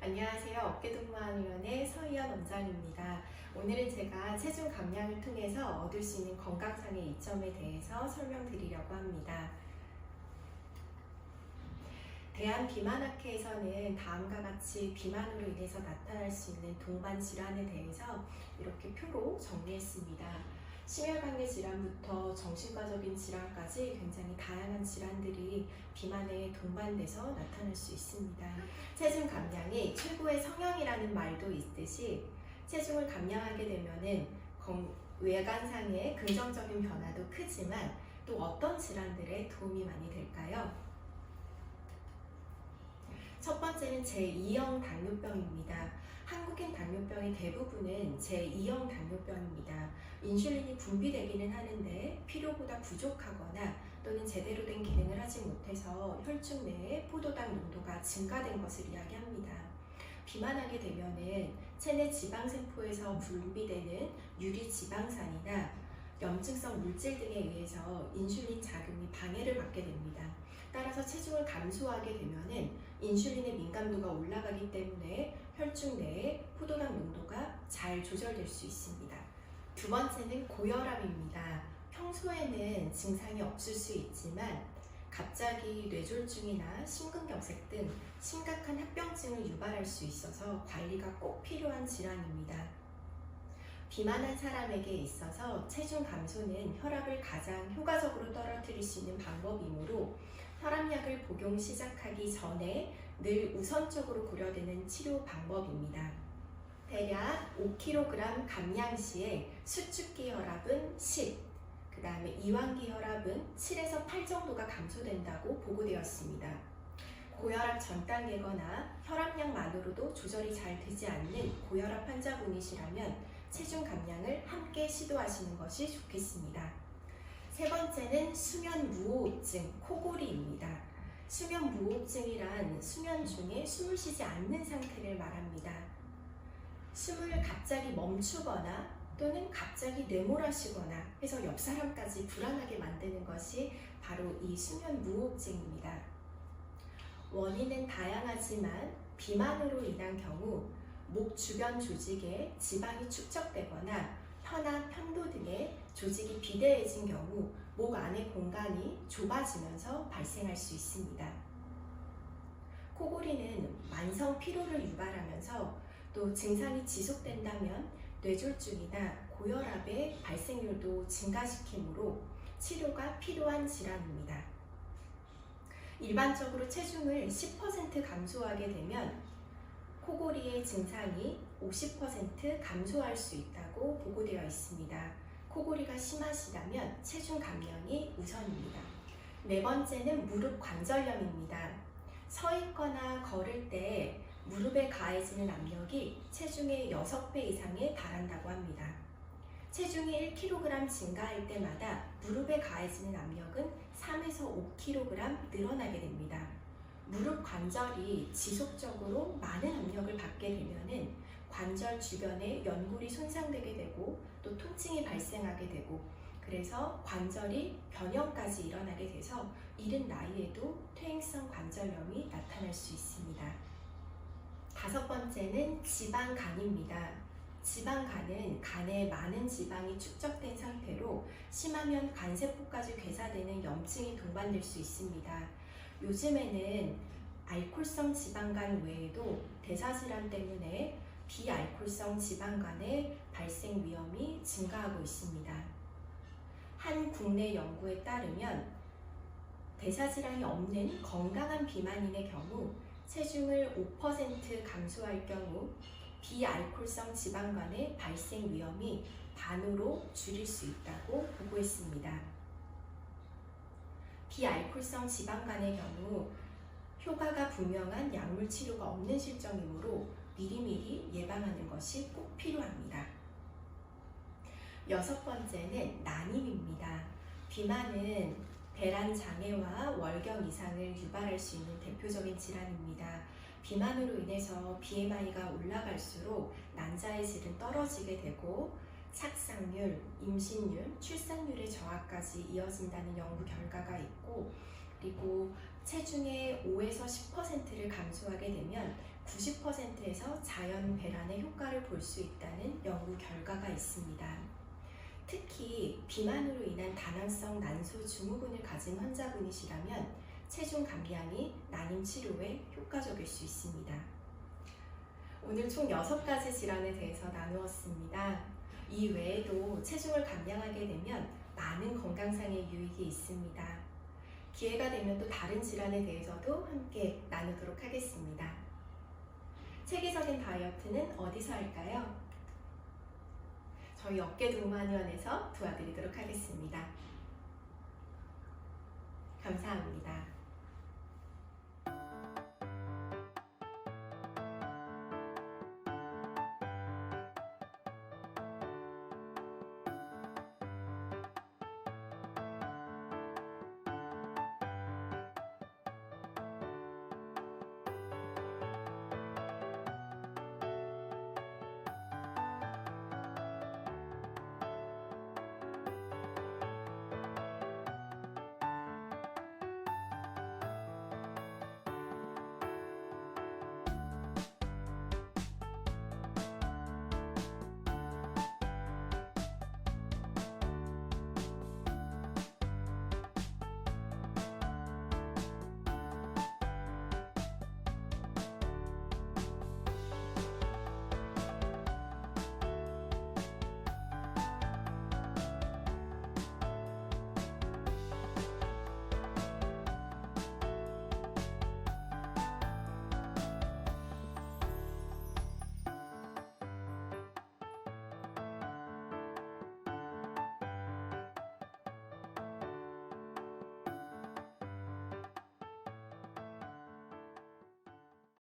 안녕하세요. 어깨동무학위원회 서희연 원장입니다. 오늘은 제가 체중 감량을 통해서 얻을 수 있는 건강상의 이점에 대해서 설명드리려고 합니다. 대한비만학회에서는 다음과 같이 비만으로 인해서 나타날 수 있는 동반 질환에 대해서 이렇게 표로 정리했습니다. 심혈관계 질환부터 정신과적인 질환까지 굉장히 다양한 질환들이 비만에 동반돼서 나타날 수 있습니다. 체중 감량이 최고의 성형이라는 말도 있듯이 체중을 감량하게 되면은 외관상의 긍정적인 변화도 크지만 또 어떤 질환들에 도움이 많이 될까요? 첫 번째는 제2형 당뇨병입니다. 한국인 당뇨병의 대부분은 제2형 당뇨병입니다. 인슐린이 분비되기는 하는데 필요보다 부족하거나 또는 제대로 된 기능을 하지 못해서 혈중 내에 포도당 농도가 증가된 것을 이야기합니다. 비만하게 되면은 체내 지방세포에서 분비되는 유리지방산이나 염증성 물질 등에 의해서 인슐린 작용이 방해를 받게 됩니다. 따라서 체중을 감소하게 되면은 인슐린의 민감도가 올라가기 때문에 혈중 내에 포도당 농도가 잘 조절될 수 있습니다. 두 번째는 고혈압입니다. 평소에는 증상이 없을 수 있지만 갑자기 뇌졸중이나 심근경색 등 심각한 합병증을 유발할 수 있어서 관리가 꼭 필요한 질환입니다. 비만한 사람에게 있어서 체중 감소는 혈압을 가장 효과적으로 떨어뜨릴 수 있는 방법이므로 혈압약을 복용 시작하기 전에 늘 우선적으로 고려되는 치료 방법입니다. 대략 5kg 감량 시에 수축기 혈압은 10, 그 다음에 이완기 혈압은 7에서 8 정도가 감소된다고 보고되었습니다. 고혈압 전 단계거나 혈압약만으로도 조절이 잘 되지 않는 고혈압 환자분이시라면 체중 감량을 함께 시도하시는 것이 좋겠습니다. 세 번째는 수면 무호흡증, 코골이입니다. 수면 무호흡증이란 수면 중에 숨을 쉬지 않는 상태를 말합니다. 숨을 갑자기 멈추거나 또는 갑자기 뇌몰아쉬거나 해서 옆 사람까지 불안하게 만드는 것이 바로 이 수면 무호흡증입니다. 원인은 다양하지만 비만으로 인한 경우 목 주변 조직에 지방이 축적되거나 혀나 편도 등의 조직이 비대해진 경우 목 안의 공간이 좁아지면서 발생할 수 있습니다. 코골이는 만성 피로를 유발하면서 또 증상이 지속된다면 뇌졸중이나 고혈압의 발생률도 증가시키므로 치료가 필요한 질환입니다. 일반적으로 체중을 10% 감소하게 되면 코골이의 증상이 50% 감소할 수 있다고 보고되어 있습니다. 코골이가 심하시다면 체중 감량이 우선입니다. 네 번째는 무릎 관절염입니다. 서 있거나 걸을 때 무릎에 가해지는 압력이 체중의 6배 이상에 달한다고 합니다. 체중이 1kg 증가할 때마다 무릎에 가해지는 압력은 3에서 5kg 늘어나게 됩니다. 무릎 관절이 지속적으로 많은 압력을 받게 되면은 관절 주변에 연골이 손상되게 되고 또 통증이 발생하게 되고 그래서 관절이 변형까지 일어나게 돼서 이른 나이에도 퇴행성 관절염이 나타날 수 있습니다. 다섯 번째는 지방간입니다. 지방간은 간에 많은 지방이 축적된 상태로 심하면 간세포까지 괴사되는 염증이 동반될 수 있습니다. 요즘에는 알코올성 지방간 외에도 대사질환 때문에 비알코올성 지방간의 발생 위험이 증가하고 있습니다. 한 국내 연구에 따르면 대사질환이 없는 건강한 비만인의 경우 체중을 5% 감소할 경우 비알코올성 지방간의 발생 위험이 반으로 줄일 수 있다고 보고했습니다. 비알코올성 지방간의 경우 효과가 분명한 약물 치료가 없는 실정이므로 미리미리 예방하는 것이 꼭 필요합니다. 여섯 번째는 난임입니다. 비만은 배란 장애와 월경 이상을 유발할 수 있는 대표적인 질환입니다. 비만으로 인해서 BMI가 올라갈수록 난자의 질은 떨어지게 되고 착상률, 임신율, 출산율의 저하까지 이어진다는 연구 결과가 있고 그리고 체중의 5에서 10%를 감소하게 되면 90%에서 자연 배란의 효과를 볼 수 있다는 연구 결과가 있습니다. 특히 비만으로 인한 다낭성 난소 증후군을 가진 환자분이시라면 체중 감량이 난임 치료에 효과적일 수 있습니다. 오늘 총 6가지 질환에 대해서 나누었습니다. 이 외에도 체중을 감량하게 되면 많은 건강상의 유익이 있습니다. 기회가 되면 또 다른 질환에 대해서도 함께 나누도록 하겠습니다. 체계적인 다이어트는 어디서 할까요? 저희 어깨동무한의원에서 도와드리도록 하겠습니다. 감사합니다.